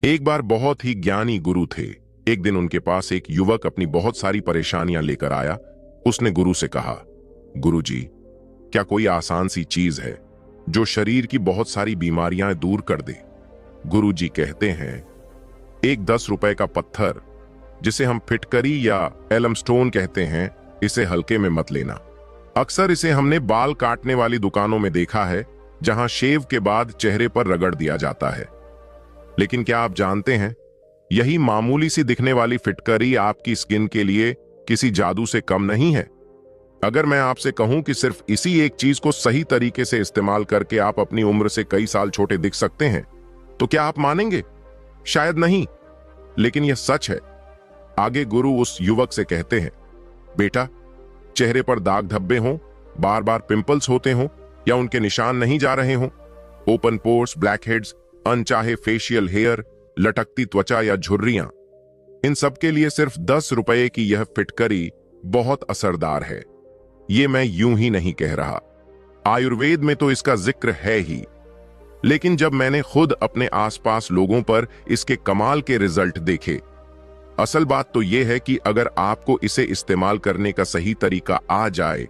एक बार बहुत ही ज्ञानी गुरु थे। एक दिन उनके पास एक युवक अपनी बहुत सारी परेशानियां लेकर आया। उसने गुरु से कहा, गुरुजी, क्या कोई आसान सी चीज है जो शरीर की बहुत सारी बीमारियां दूर कर दे? गुरुजी कहते हैं, एक 10 रुपए का पत्थर, जिसे हम फिटकरी या एलम स्टोन कहते हैं, इसे हल्के में मत लेना। अक्सर इसे हमने बाल काटने वाली दुकानों में देखा है, जहां शेव के बाद चेहरे पर रगड़ दिया जाता है। लेकिन क्या आप जानते हैं, यही मामूली सी दिखने वाली फिटकरी आपकी स्किन के लिए किसी जादू से कम नहीं है। अगर मैं आपसे कहूं कि सिर्फ इसी एक चीज को सही तरीके से इस्तेमाल करके आप अपनी उम्र से कई साल छोटे दिख सकते हैं, तो क्या आप मानेंगे? शायद नहीं, लेकिन यह सच है। आगे गुरु उस युवक से कहते हैं, बेटा, चेहरे पर दाग धब्बे हों, बार बार पिंपल्स होते हों, या उनके निशान नहीं जा रहे हों, ओपन पोर्स, ब्लैक हेड्स, अनचाहे फेशियल हेयर, लटकती त्वचा या झुर्रियां, इन सब के लिए सिर्फ 10 रुपए की यह फिटकरी बहुत असरदार है। ये मैं यूं ही नहीं कह रहा, आयुर्वेद में तो इसका जिक्र है ही। लेकिन जब मैंने खुद अपने आसपास लोगों पर इसके कमाल के रिजल्ट देखे, असल बात तो यह है कि अगर आपको इसे इस्तेमाल करने का सही तरीका आ जाए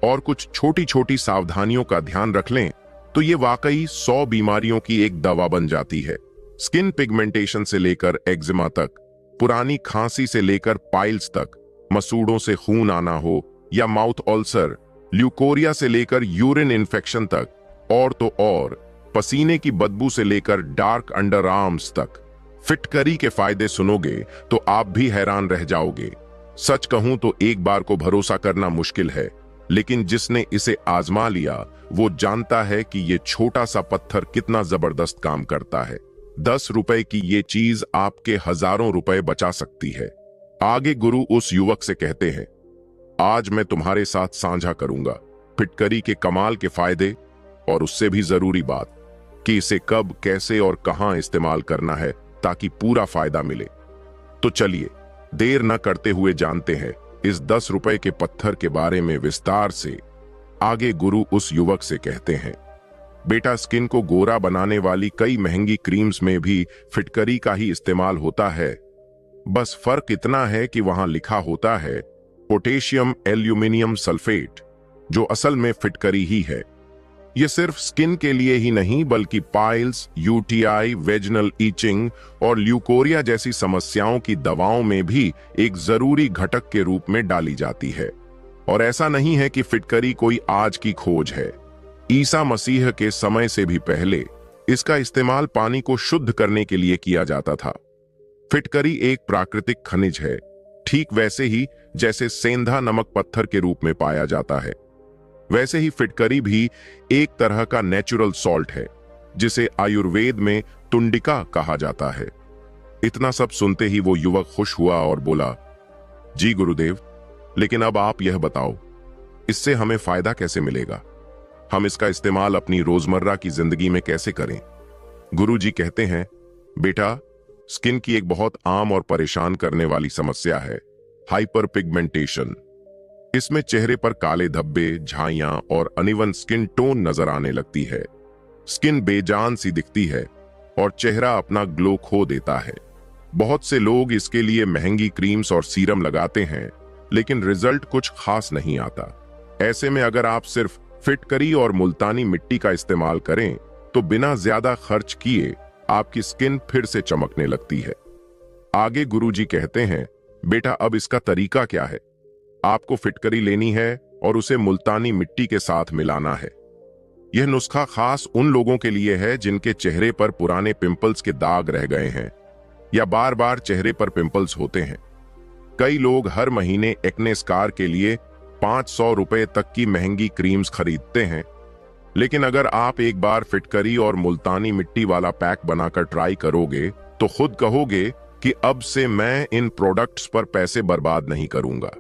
और कुछ छोटी छोटी सावधानियों का ध्यान रख लें, तो ये वाकई 100 बीमारियों की एक दवा बन जाती है। स्किन पिगमेंटेशन से लेकर एक्जिमा तक, पुरानी खांसी से लेकर पाइल्स तक, मसूड़ों से खून आना हो या माउथ अल्सर, ल्यूकोरिया से लेकर यूरिन इन्फेक्शन तक, और तो और पसीने की बदबू से लेकर डार्क अंडर आर्म्स तक। फिटकरी के फायदे सुनोगे तो आप भी हैरान रह जाओगे। सच कहूं तो एक बार को भरोसा करना मुश्किल है, लेकिन जिसने इसे आजमा लिया वो जानता है कि ये छोटा सा पत्थर कितना जबरदस्त काम करता है। 10 रुपए की ये चीज आपके हजारों रुपए बचा सकती है। आगे गुरु उस युवक से कहते हैं, आज मैं तुम्हारे साथ साझा करूंगा फिटकरी के कमाल के फायदे, और उससे भी जरूरी बात कि इसे कब, कैसे और कहां इस्तेमाल करना है ताकि पूरा फायदा मिले। तो चलिए देर न करते हुए जानते हैं इस 10 रुपए के पत्थर के बारे में विस्तार से। आगे गुरु उस युवक से कहते हैं, बेटा, स्किन को गोरा बनाने वाली कई महंगी क्रीम्स में भी फिटकरी का ही इस्तेमाल होता है। बस फर्क इतना है कि वहां लिखा होता है पोटेशियम एल्यूमिनियम सल्फेट, जो असल में फिटकरी ही है। यह सिर्फ स्किन के लिए ही नहीं, बल्कि पाइल्स, यूटीआई, वेजिनल ईचिंग और ल्यूकोरिया जैसी समस्याओं की दवाओं में भी एक जरूरी घटक के रूप में डाली जाती है। और ऐसा नहीं है कि फिटकरी कोई आज की खोज है। ईसा मसीह के समय से भी पहले इसका इस्तेमाल पानी को शुद्ध करने के लिए किया जाता था। फिटकरी एक प्राकृतिक खनिज है, ठीक वैसे ही जैसे सेंधा नमक पत्थर के रूप में पाया जाता है। वैसे ही फिटकरी भी एक तरह का नेचुरल सॉल्ट है, जिसे आयुर्वेद में तुंडिका कहा जाता है। इतना सब सुनते ही वो युवक खुश हुआ और बोला, जी गुरुदेव, लेकिन अब आप यह बताओ, इससे हमें फायदा कैसे मिलेगा? हम इसका इस्तेमाल अपनी रोजमर्रा की जिंदगी में कैसे करें? गुरुजी कहते हैं, बेटा, स्किन की एक बहुत आम और परेशान करने वाली समस्या है हाइपर पिगमेंटेशन। इसमें चेहरे पर काले धब्बे, झाइयां और अनइवन स्किन टोन नजर आने लगती है। स्किन बेजान सी दिखती है और चेहरा अपना ग्लो खो देता है। बहुत से लोग इसके लिए महंगी क्रीम्स और सीरम लगाते हैं, लेकिन रिजल्ट कुछ खास नहीं आता। ऐसे में अगर आप सिर्फ फिटकरी और मुल्तानी मिट्टी का इस्तेमाल करें, तो बिना ज्यादा खर्च किए आपकी स्किन फिर से चमकने लगती है। आगे गुरुजी कहते हैं, बेटा, अब इसका तरीका क्या है? आपको फिटकरी लेनी है और उसे मुल्तानी मिट्टी के साथ मिलाना है। यह नुस्खा खास उन लोगों के लिए है जिनके चेहरे पर पुराने पिंपल्स के दाग रह गए हैं या बार बार चेहरे पर पिंपल्स होते हैं। कई लोग हर महीने एक्ने स्कार के लिए 500 रुपए तक की महंगी क्रीम्स खरीदते हैं, लेकिन अगर आप एक बार फिटकरी और मुल्तानी मिट्टी वाला पैक बनाकर ट्राई करोगे, तो खुद कहोगे कि अब से मैं इन प्रोडक्ट्स पर पैसे बर्बाद नहीं करूंगा।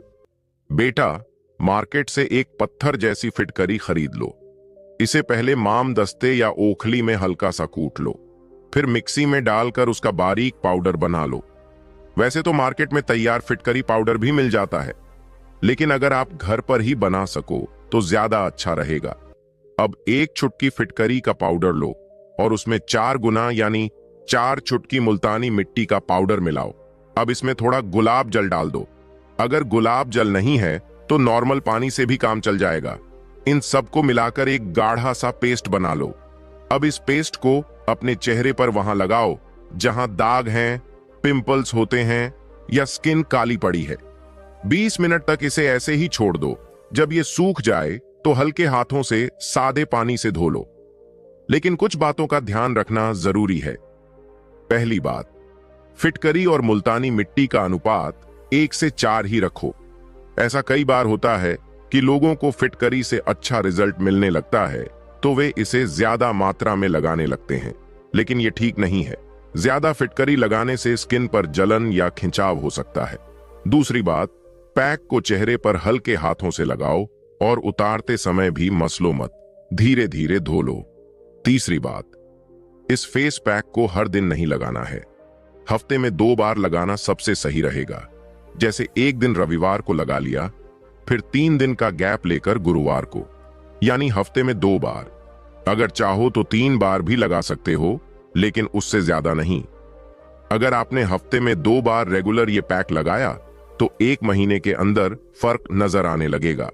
बेटा, मार्केट से एक पत्थर जैसी फिटकरी खरीद लो। इसे पहले माम दस्ते या ओखली में हल्का सा कूट लो, फिर मिक्सी में डालकर उसका बारीक पाउडर बना लो। वैसे तो मार्केट में तैयार फिटकरी पाउडर भी मिल जाता है, लेकिन अगर आप घर पर ही बना सको तो ज्यादा अच्छा रहेगा। अब एक चुटकी फिटकरी का पाउडर लो और उसमें 4 गुना यानी 4 चुटकी मुल्तानी मिट्टी का पाउडर मिलाओ। अब इसमें थोड़ा गुलाब जल डाल दो। अगर गुलाब जल नहीं है तो नॉर्मल पानी से भी काम चल जाएगा। इन सबको मिलाकर एक गाढ़ा सा पेस्ट बना लो। अब इस पेस्ट को अपने चेहरे पर वहां लगाओ जहां दाग हैं, पिंपल्स होते हैं या स्किन काली पड़ी है। 20 मिनट तक इसे ऐसे ही छोड़ दो। जब ये सूख जाए तो हल्के हाथों से सादे पानी से धो लो। लेकिन कुछ बातों का ध्यान रखना जरूरी है। पहली बात, फिटकरी और मुल्तानी मिट्टी का अनुपात 1 से 4 ही रखो। ऐसा कई बार होता है कि लोगों को फिटकरी से अच्छा रिजल्ट मिलने लगता है तो वे इसे ज्यादा मात्रा में लगाने लगते हैं, लेकिन ये ठीक नहीं है। ज्यादा फिटकरी लगाने से स्किन पर जलन या खिंचाव हो सकता है। दूसरी बात, पैक को चेहरे पर हल्के हाथों से लगाओ और उतारते समय भी मसलो मत, धीरे धीरे धो लो। तीसरी बात, इस फेस पैक को हर दिन नहीं लगाना है। हफ्ते में 2 बार लगाना सबसे सही रहेगा। जैसे एक दिन रविवार को लगा लिया, फिर 3 दिन का गैप लेकर गुरुवार को, यानी हफ्ते में 2 बार। अगर चाहो तो 3 बार भी लगा सकते हो, लेकिन उससे ज्यादा नहीं। अगर आपने हफ्ते में 2 बार रेगुलर ये पैक लगाया तो 1 महीने के अंदर फर्क नजर आने लगेगा।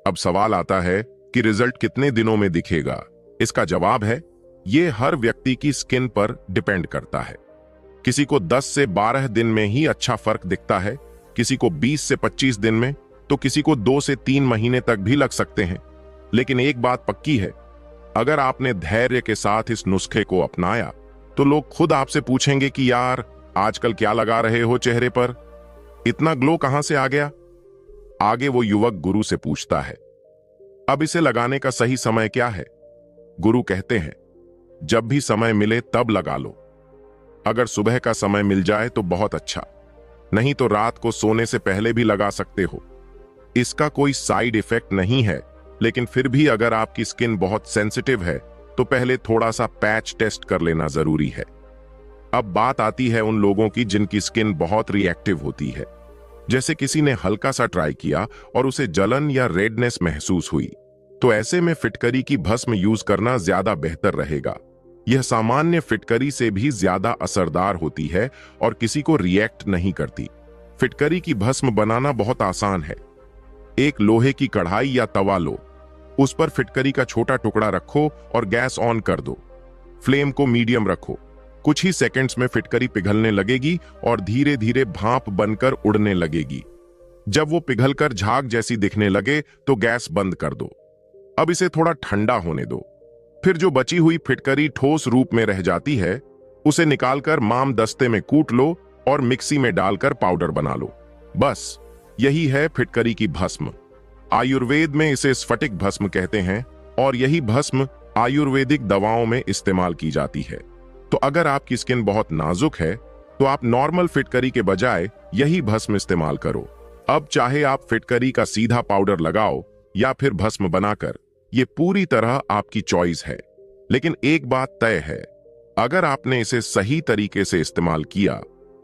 अब सवाल आता है कि रिजल्ट कितने दिनों में दिखेगा। इसका जवाब है, ये हर व्यक्ति की स्किन पर डिपेंड करता है। किसी को 10 से 12 दिन में ही अच्छा फर्क दिखता है, किसी को 20 से 25 दिन में, तो किसी को 2 से 3 महीने तक भी लग सकते हैं। लेकिन एक बात पक्की है, अगर आपने धैर्य के साथ इस नुस्खे को अपनाया तो लोग खुद आपसे पूछेंगे कि यार आजकल क्या लगा रहे हो चेहरे पर, इतना ग्लो कहां से आ गया। आगे वो युवक गुरु से पूछता है, अब इसे लगाने का सही समय क्या है। गुरु कहते हैं, जब भी समय मिले तब लगा लो। अगर सुबह का समय मिल जाए तो बहुत अच्छा, नहीं तो रात को सोने से पहले भी लगा सकते हो। इसका कोई साइड इफेक्ट नहीं है, लेकिन फिर भी अगर आपकी स्किन बहुत सेंसिटिव है तो पहले थोड़ा सा पैच टेस्ट कर लेना जरूरी है। अब बात आती है उन लोगों की जिनकी स्किन बहुत रिएक्टिव होती है। जैसे किसी ने हल्का सा ट्राई किया और उसे जलन या रेडनेस महसूस हुई, तो ऐसे में फिटकरी की भस्म यूज करना ज्यादा बेहतर रहेगा। यह सामान्य फिटकरी से भी ज्यादा असरदार होती है और किसी को रिएक्ट नहीं करती। फिटकरी की भस्म बनाना बहुत आसान है। एक लोहे की कढ़ाई या तवा लो, उस पर फिटकरी का छोटा टुकड़ा रखो और गैस ऑन कर दो। फ्लेम को मीडियम रखो। कुछ ही सेकंड्स में फिटकरी पिघलने लगेगी और धीरे धीरे भाप बनकर उड़ने लगेगी। जब वो पिघलकर झाग जैसी दिखने लगे तो गैस बंद कर दो। अब इसे थोड़ा ठंडा होने दो। फिर जो बची हुई फिटकरी ठोस रूप में रह जाती है, उसे निकालकर माम दस्ते में कूट लो और मिक्सी में डालकर पाउडर बना लो। बस यही है फिटकरी की भस्म। आयुर्वेद में इसे स्फटिक भस्म कहते हैं और यही भस्म आयुर्वेदिक दवाओं में इस्तेमाल की जाती है। तो अगर आपकी स्किन बहुत नाजुक है तो आप नॉर्मल फिटकरी के बजाय यही भस्म इस्तेमाल करो। अब चाहे आप फिटकरी का सीधा पाउडर लगाओ या फिर भस्म बनाकर, ये पूरी तरह आपकी चॉइस है। लेकिन एक बात तय है, अगर आपने इसे सही तरीके से इस्तेमाल किया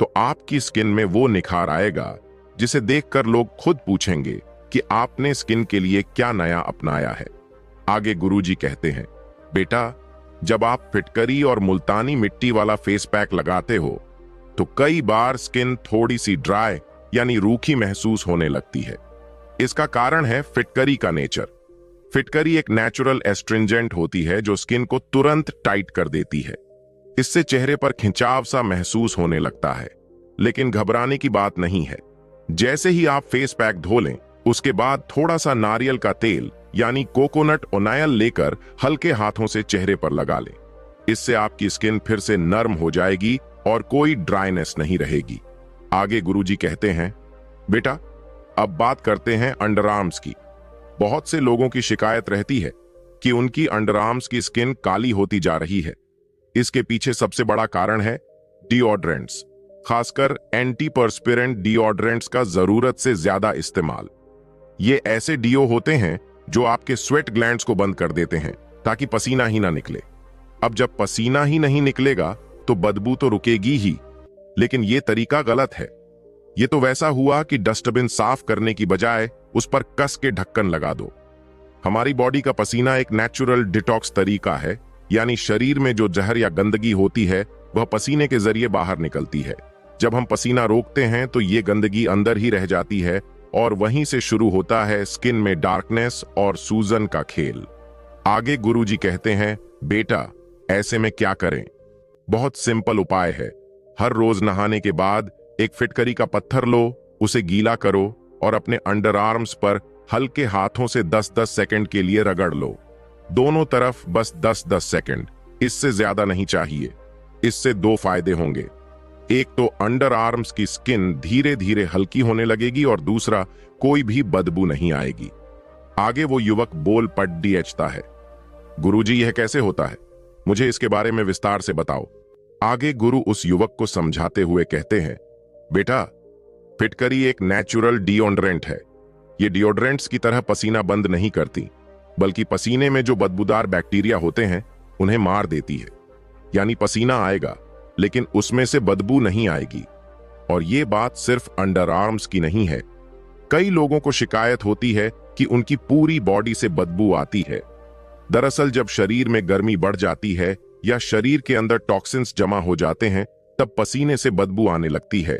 तो आपकी स्किन में वो निखार आएगा जिसे देखकर लोग खुद पूछेंगे कि आपने स्किन के लिए क्या नया अपनाया है। आगे गुरुजी कहते हैं, बेटा, जब आप फिटकरी और मुल्तानी मिट्टी वाला फेस पैक लगाते हो तो कई बार स्किन थोड़ी सी ड्राई यानी रूखी महसूस होने लगती है। इसका कारण है फिटकरी का नेचर। फिटकरी एक नेचुरल एस्ट्रिंजेंट होती है जो स्किन को तुरंत टाइट कर देती है। इससे चेहरे पर खिंचाव सा महसूस होने लगता है। लेकिन घबराने की बात नहीं है। जैसे ही आप फेस पैक धो लें, उसके बाद थोड़ा सा नारियल का तेल यानी कोकोनट ऑयल लेकर हल्के हाथों से चेहरे पर लगा लें। इससे आपकी स्किन फिर से नर्म हो जाएगी और कोई ड्राइनेस नहीं रहेगी। आगे गुरुजी कहते हैं, बेटा, अब बात करते हैं अंडर आर्म्स की। बहुत से लोगों की शिकायत रहती है कि उनकी अंडर आर्म्स की स्किन काली होती जा रही है। इसके पीछे सबसे बड़ा कारण है डिओड्रेंट्स, खासकर एंटीपर्स्पिरेंट डिओड्रेंट्स का जरूरत से ज्यादा इस्तेमाल। ये ऐसे डीओ होते हैं जो आपके स्वेट ग्लैंड्स को बंद कर देते हैं ताकि पसीना ही ना निकले। अब जब पसीना ही नहीं निकलेगा तो बदबू तो रुकेगी ही, लेकिन यह तरीका गलत है। यह तो वैसा हुआ कि डस्टबिन साफ करने की बजाय उस पर कस के ढक्कन लगा दो। हमारी बॉडी का पसीना एक नेचुरल डिटॉक्स तरीका है, यानी शरीर में जो जहर या गंदगी होती है वह पसीने के जरिए बाहर निकलती है। जब हम पसीना रोकते हैं तो ये गंदगी अंदर ही रह जाती है और वहीं से शुरू होता है स्किन में डार्कनेस और सूजन का खेल। आगे गुरुजी कहते हैं, बेटा ऐसे में क्या करें? बहुत सिंपल उपाय है। हर रोज नहाने के बाद एक फिटकरी का पत्थर लो, उसे गीला करो और अपने अंडर आर्म्स पर हल्के हाथों से 10-10 सेकंड के लिए रगड़ लो। दोनों तरफ बस 10-10 सेकंड, इससे ज्यादा नहीं चाहिए। इससे दो फायदे होंगे। एक तो अंडर आर्म्स की स्किन धीरे धीरे हल्की होने लगेगी और दूसरा, कोई भी बदबू नहीं आएगी। आगे वो युवक बोल पड़ता है, गुरुजी यह कैसे होता है? मुझे इसके बारे में विस्तार से बताओ। आगे गुरु उस युवक को समझाते हुए कहते हैं, बेटा फिटकरी एक नेचुरल डिओड्रेंट है। ये डिओड्रेंट्स की तरह पसीना बंद नहीं करती, बल्कि पसीने में जो बदबूदार बैक्टीरिया होते हैं उन्हें मार देती है। यानी पसीना आएगा लेकिन उसमें से बदबू नहीं आएगी। और ये बात सिर्फ अंडर आर्म्स की नहीं है। कई लोगों को शिकायत होती है कि उनकी पूरी बॉडी से बदबू आती है। दरअसल जब शरीर में गर्मी बढ़ जाती है या शरीर के अंदर टॉक्सिन्स जमा हो जाते हैं, तब पसीने से बदबू आने लगती है।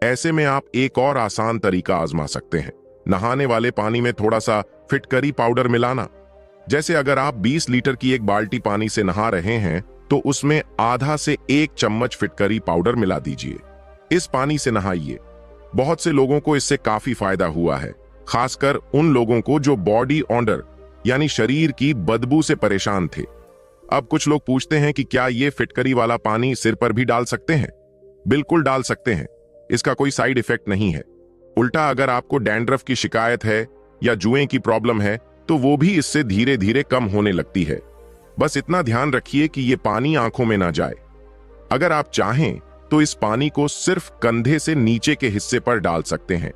ऐसे में आप एक और आसान तरीका आजमा सकते हैं, नहाने वाले पानी में थोड़ा सा फिटकरी पाउडर मिलाना। जैसे अगर आप 20 लीटर की एक बाल्टी पानी से नहा रहे हैं तो उसमें आधा से 1 चम्मच फिटकरी पाउडर मिला दीजिए। इस पानी से नहाइए। बहुत से लोगों को इससे काफी फायदा हुआ है, खासकर उन लोगों को जो बॉडी ऑडर यानी शरीर की बदबू से परेशान थे। अब कुछ लोग पूछते हैं कि क्या ये फिटकरी वाला पानी सिर पर भी डाल सकते हैं? बिल्कुल डाल सकते हैं। इसका कोई साइड इफेक्ट नहीं है। उल्टा अगर आपको डैंड्रफ की शिकायत है या जुएं की प्रॉब्लम है तो वो भी इससे धीरे धीरे कम होने लगती है। बस इतना ध्यान रखिए कि ये पानी आंखों में ना जाए। अगर आप चाहें तो इस पानी को सिर्फ कंधे से नीचे के हिस्से पर डाल सकते हैं,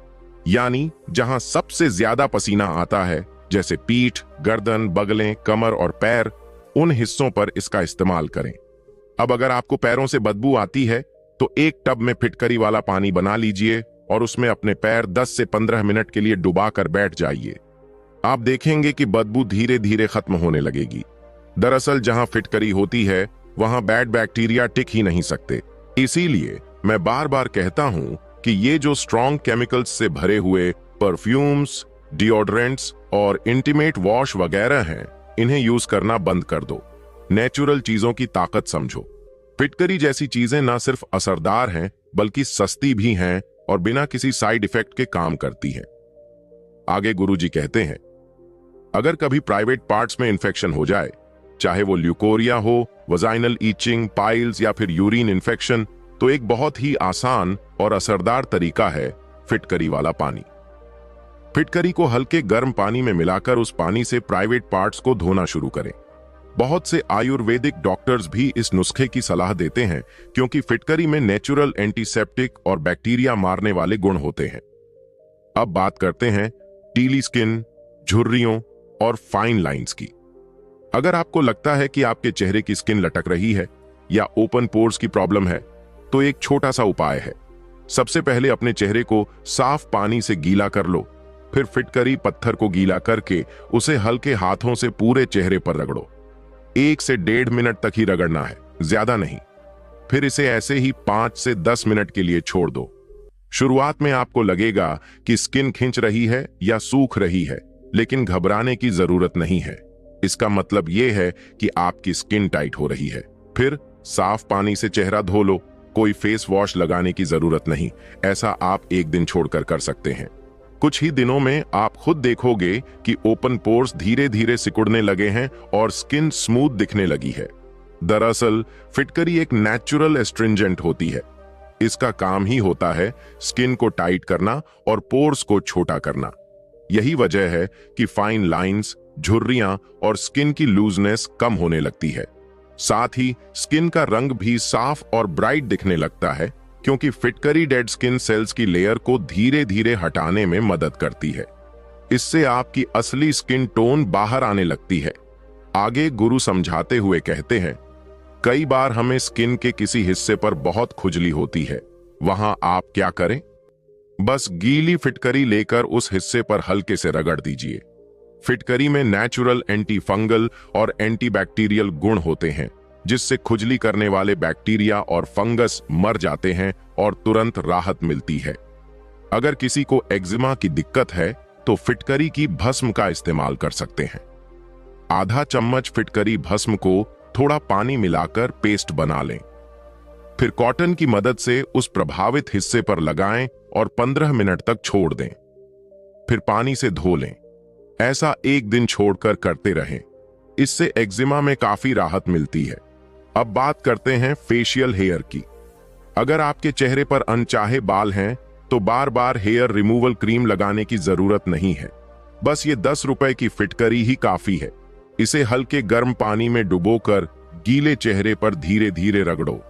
यानी जहां सबसे ज्यादा पसीना आता है, जैसे पीठ, गर्दन, बगलें, कमर और पैर, उन हिस्सों पर इसका इस्तेमाल करें। अब अगर आपको पैरों से बदबू आती है तो एक टब में फिटकरी वाला पानी बना लीजिए और उसमें अपने पैर 10 से 15 मिनट के लिए डुबा कर बैठ जाइए। आप देखेंगे कि बदबू धीरे धीरे खत्म होने लगेगी। दरअसल जहां फिटकरी होती है वहां बैड बैक्टीरिया टिक ही नहीं सकते। इसीलिए मैं बार बार कहता हूं कि ये जो स्ट्रॉन्ग केमिकल्स से भरे हुए परफ्यूम्स, डिओड्रेंट्स और इंटीमेट वॉश वगैरह हैं, इन्हें यूज करना बंद कर दो। नेचुरल चीजों की ताकत समझो। फिटकरी जैसी चीजें ना सिर्फ असरदार हैं बल्कि सस्ती भी हैं और बिना किसी साइड इफेक्ट के काम करती हैं। आगे गुरुजी कहते हैं, अगर कभी प्राइवेट पार्ट्स में इंफेक्शन हो जाए, चाहे वो ल्यूकोरिया हो, वजाइनल ईचिंग, पाइल्स या फिर यूरिन इंफेक्शन, तो एक बहुत ही आसान और असरदार तरीका है फिटकरी वाला पानी। फिटकरी को हल्के गर्म पानी में मिलाकर उस पानी से प्राइवेट पार्ट्स को धोना शुरू करें। बहुत से आयुर्वेदिक डॉक्टर्स भी इस नुस्खे की सलाह देते हैं क्योंकि फिटकरी में नेचुरल एंटीसेप्टिक और बैक्टीरिया मारने वाले गुण होते हैं। अब बात करते हैं पीली स्किन, झुर्रियों और फाइन लाइंस की। अगर आपको लगता है कि आपके चेहरे की स्किन लटक रही है या ओपन पोर्स की प्रॉब्लम है, तो एक छोटा सा उपाय है। सबसे पहले अपने चेहरे को साफ पानी से गीला कर लो, फिर फिटकरी पत्थर को गीला करके उसे हल्के हाथों से पूरे चेहरे पर रगड़ो। 1 से 1.5 मिनट तक ही रगड़ना है, ज्यादा नहीं। फिर इसे ऐसे ही 5 से 10 मिनट के लिए छोड़ दो। शुरुआत में आपको लगेगा कि स्किन खिंच रही है या सूख रही है, लेकिन घबराने की जरूरत नहीं है। इसका मतलब यह है कि आपकी स्किन टाइट हो रही है। फिर साफ पानी से चेहरा धो लो। कोई फेस वॉश लगाने की जरूरत नहीं। ऐसा आप एक दिन छोड़कर कर सकते हैं। कुछ ही दिनों में आप खुद देखोगे कि ओपन पोर्स धीरे धीरे सिकुड़ने लगे हैं और स्किन स्मूथ दिखने लगी है। दरअसल फिटकरी एक नेचुरल एस्ट्रिंजेंट होती है। इसका काम ही होता है स्किन को टाइट करना और पोर्स को छोटा करना। यही वजह है कि फाइन लाइंस, झुर्रियां और स्किन की लूजनेस कम होने लगती है। साथ ही स्किन का रंग भी साफ और ब्राइट दिखने लगता है क्योंकि फिटकरी डेड स्किन सेल्स की लेयर को धीरे धीरे हटाने में मदद करती है। इससे आपकी असली स्किन टोन बाहर आने लगती है। आगे गुरु समझाते हुए कहते हैं, कई बार हमें स्किन के किसी हिस्से पर बहुत खुजली होती है। वहां आप क्या करें? बस गीली फिटकरी लेकर उस हिस्से पर हल्के से रगड़ दीजिए। फिटकरी में नेचुरल एंटी फंगल और एंटीबैक्टीरियल गुण होते हैं जिससे खुजली करने वाले बैक्टीरिया और फंगस मर जाते हैं और तुरंत राहत मिलती है। अगर किसी को एक्जिमा की दिक्कत है तो फिटकरी की भस्म का इस्तेमाल कर सकते हैं। आधा चम्मच फिटकरी भस्म को थोड़ा पानी मिलाकर पेस्ट बना लें। फिर कॉटन की मदद से उस प्रभावित हिस्से पर लगाएं और 15 मिनट तक छोड़ दें। फिर पानी से धो लें। ऐसा एक दिन छोड़कर करते रहें। इससे एक्जिमा में काफी राहत मिलती है। अब बात करते हैं फेशियल हेयर की। अगर आपके चेहरे पर अनचाहे बाल हैं तो बार बार हेयर रिमूवल क्रीम लगाने की जरूरत नहीं है। बस ये 10 रुपए की फिटकरी ही काफी है। इसे हल्के गर्म पानी में डुबोकर गीले चेहरे पर धीरे धीरे रगड़ो।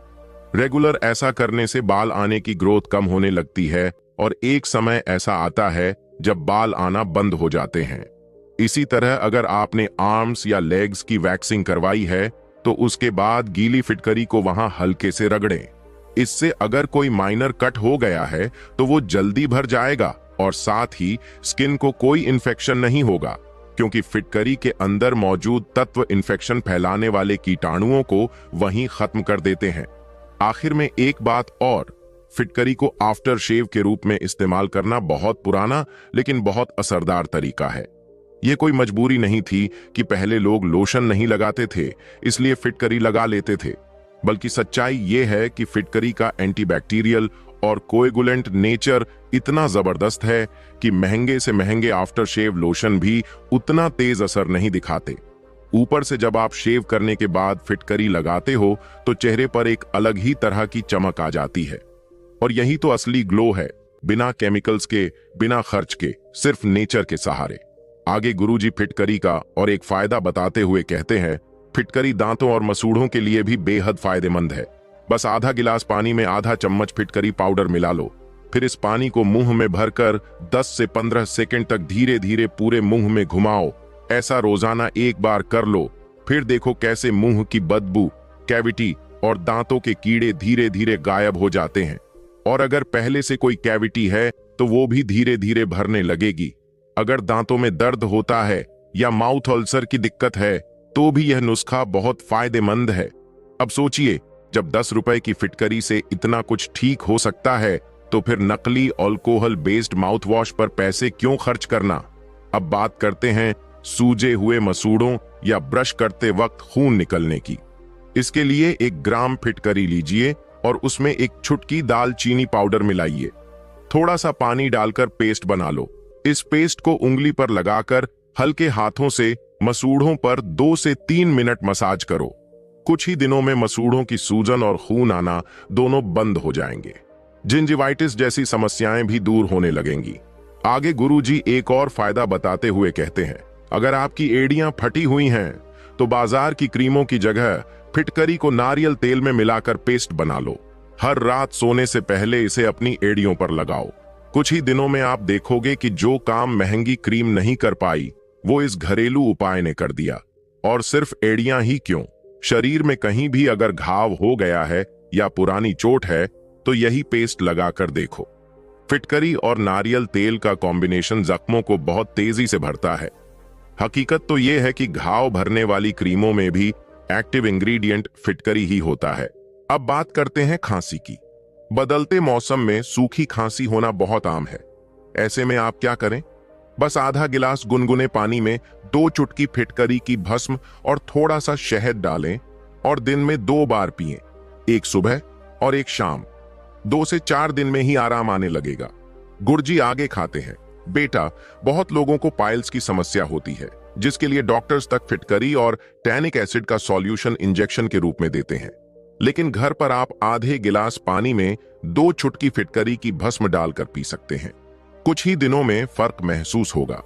रेगुलर ऐसा करने से बाल आने की ग्रोथ कम होने लगती है और एक समय ऐसा आता है जब बाल आना बंद हो जाते हैं। इसी तरह अगर आपने आर्म्स या लेग्स की वैक्सिंग करवाई है तो उसके बाद गीली फिटकरी को वहां हल्के से रगड़ें। इससे अगर कोई माइनर कट हो गया है तो वो जल्दी भर जाएगा और साथ ही स्किन को कोई इन्फेक्शन नहीं होगा, क्योंकि फिटकरी के अंदर मौजूद तत्व इन्फेक्शन फैलाने वाले कीटाणुओं को वहीं खत्म कर देते हैं। आखिर में एक बात और, फिटकरी को आफ्टर शेव के रूप में इस्तेमाल करना बहुत पुराना लेकिन बहुत असरदार तरीका है। यह कोई मजबूरी नहीं थी कि पहले लोग लोशन नहीं लगाते थे इसलिए फिटकरी लगा लेते थे, बल्कि सच्चाई यह है कि फिटकरी का एंटीबैक्टीरियल और कोएगुलेंट नेचर इतना जबरदस्त है कि महंगे से महंगे आफ्टर शेव लोशन भी उतना तेज असर नहीं दिखाते। ऊपर से जब आप शेव करने के बाद फिटकरी लगाते हो तो चेहरे पर एक अलग ही तरह की चमक आ जाती है। और यही तो असली ग्लो है, बिना केमिकल्स के, बिना खर्च के, सिर्फ नेचर के सहारे। आगे गुरुजी फिटकरी का और एक फायदा बताते हुए कहते हैं, फिटकरी दांतों और मसूड़ों के लिए भी बेहद फायदेमंद है। बस आधा गिलास पानी में आधा चम्मच फिटकरी पाउडर मिला लो। फिर इस पानी को मुंह में भरकर 10 से 15 सेकंड तक धीरे धीरे पूरे मुंह में घुमाओ। ऐसा रोजाना एक बार कर लो। फिर देखो कैसे मुंह की बदबू, कैविटी और दांतों के कीड़े धीरे धीरे गायब हो जाते हैं। और अगर पहले से कोई कैविटी है तो वो भी धीरे धीरे भरने लगेगी। अगर दांतों में दर्द होता है या माउथ अल्सर की दिक्कत है तो भी यह नुस्खा बहुत फायदेमंद है। अब सोचिए, जब 10 रुपए की फिटकरी से इतना कुछ ठीक हो सकता है तो फिर नकली अल्कोहल बेस्ड माउथ वॉश पर पैसे क्यों खर्च करना। अब बात करते हैं सूजे हुए मसूड़ों या ब्रश करते वक्त खून निकलने की। इसके लिए 1 ग्राम फिटकरी लीजिए और उसमें एक चुटकी दालचीनी पाउडर मिलाइए। थोड़ा सा पानी डालकर पेस्ट बना लो। इस पेस्ट को उंगली पर लगाकर हल्के हाथों से मसूड़ों पर 2 से 3 मिनट मसाज करो। कुछ ही दिनों में मसूड़ों की सूजन और खून आना दोनों बंद हो जाएंगे। जिंजिवाइटिस जैसी समस्याएं भी दूर होने लगेंगी। आगे गुरुजी एक और फायदा बताते हुए कहते हैं, अगर आपकी एड़ियां फटी हुई हैं तो बाजार की क्रीमों की जगह फिटकरी को नारियल तेल में मिलाकर पेस्ट बना लो। हर रात सोने से पहले इसे अपनी एड़ियों पर लगाओ। कुछ ही दिनों में आप देखोगे कि जो काम महंगी क्रीम नहीं कर पाई वो इस घरेलू उपाय ने कर दिया। और सिर्फ एड़ियां ही क्यों, शरीर में कहीं भी अगर घाव हो गया है या पुरानी चोट है तो यही पेस्ट लगाकर देखो। फिटकरी और नारियल तेल का कॉम्बिनेशन जख्मों को बहुत तेजी से भरता है। हकीकत तो यह है कि घाव भरने वाली क्रीमों में भी एक्टिव इंग्रेडिएंट फिटकरी ही होता है। अब बात करते हैं खांसी की। बदलते मौसम में सूखी खांसी होना बहुत आम है। ऐसे में आप क्या करें, बस आधा गिलास गुनगुने पानी में 2 चुटकी फिटकरी की भस्म और थोड़ा सा शहद डालें और दिन में 2 बार पिएं, एक सुबह और एक शाम। 2 से 4 दिन में ही आराम आने लगेगा। गुरुजी आगे खाते हैं, बेटा, बहुत लोगों को पाइल्स की समस्या होती है, जिसके लिए डॉक्टर्स तक फिटकरी और टैनिक एसिड का सॉल्यूशन इंजेक्शन के रूप में देते हैं। लेकिन घर पर आप आधे गिलास पानी में 2 चुटकी फिटकरी की भस्म डालकर पी सकते हैं। कुछ ही दिनों में फर्क महसूस होगा।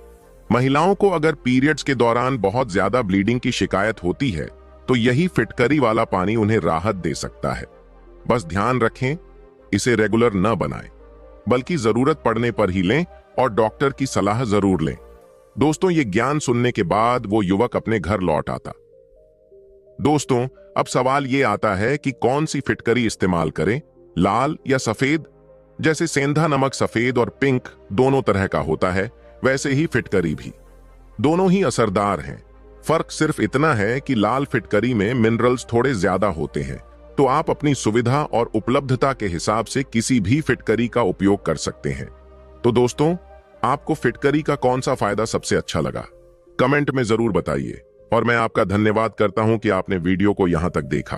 महिलाओं को अगर पीरियड्स के दौरान बहुत ज्यादा ब्लीडिंग की शिकायत होती है तो यही फिटकरी वाला पानी उन्हें राहत दे सकता है। बस ध्यान रखें, इसे रेगुलर न बनाएं, बल्कि जरूरत पड़ने पर ही लें और डॉक्टर की सलाह जरूर लें। दोस्तों, ये ज्ञान सुनने के बाद वो युवक अपने घर लौट आता। दोस्तों, अब सवाल ये आता है कि कौन सी फिटकरी इस्तेमाल करें, लाल या सफेद। जैसे सेंधा नमक सफेद और पिंक दोनों तरह का होता है, वैसे ही फिटकरी भी। दोनों ही असरदार हैं, फर्क सिर्फ इतना है कि लाल फिटकरी में मिनरल्स थोड़े ज्यादा होते हैं, तो आप अपनी सुविधा और उपलब्धता के हिसाब से किसी भी फिटकरी का उपयोग कर सकते हैं। तो दोस्तों, आपको फिटकरी का कौन सा फायदा सबसे अच्छा लगा, कमेंट में जरूर बताइए। और मैं आपका धन्यवाद करता हूं कि आपने वीडियो को यहां तक देखा।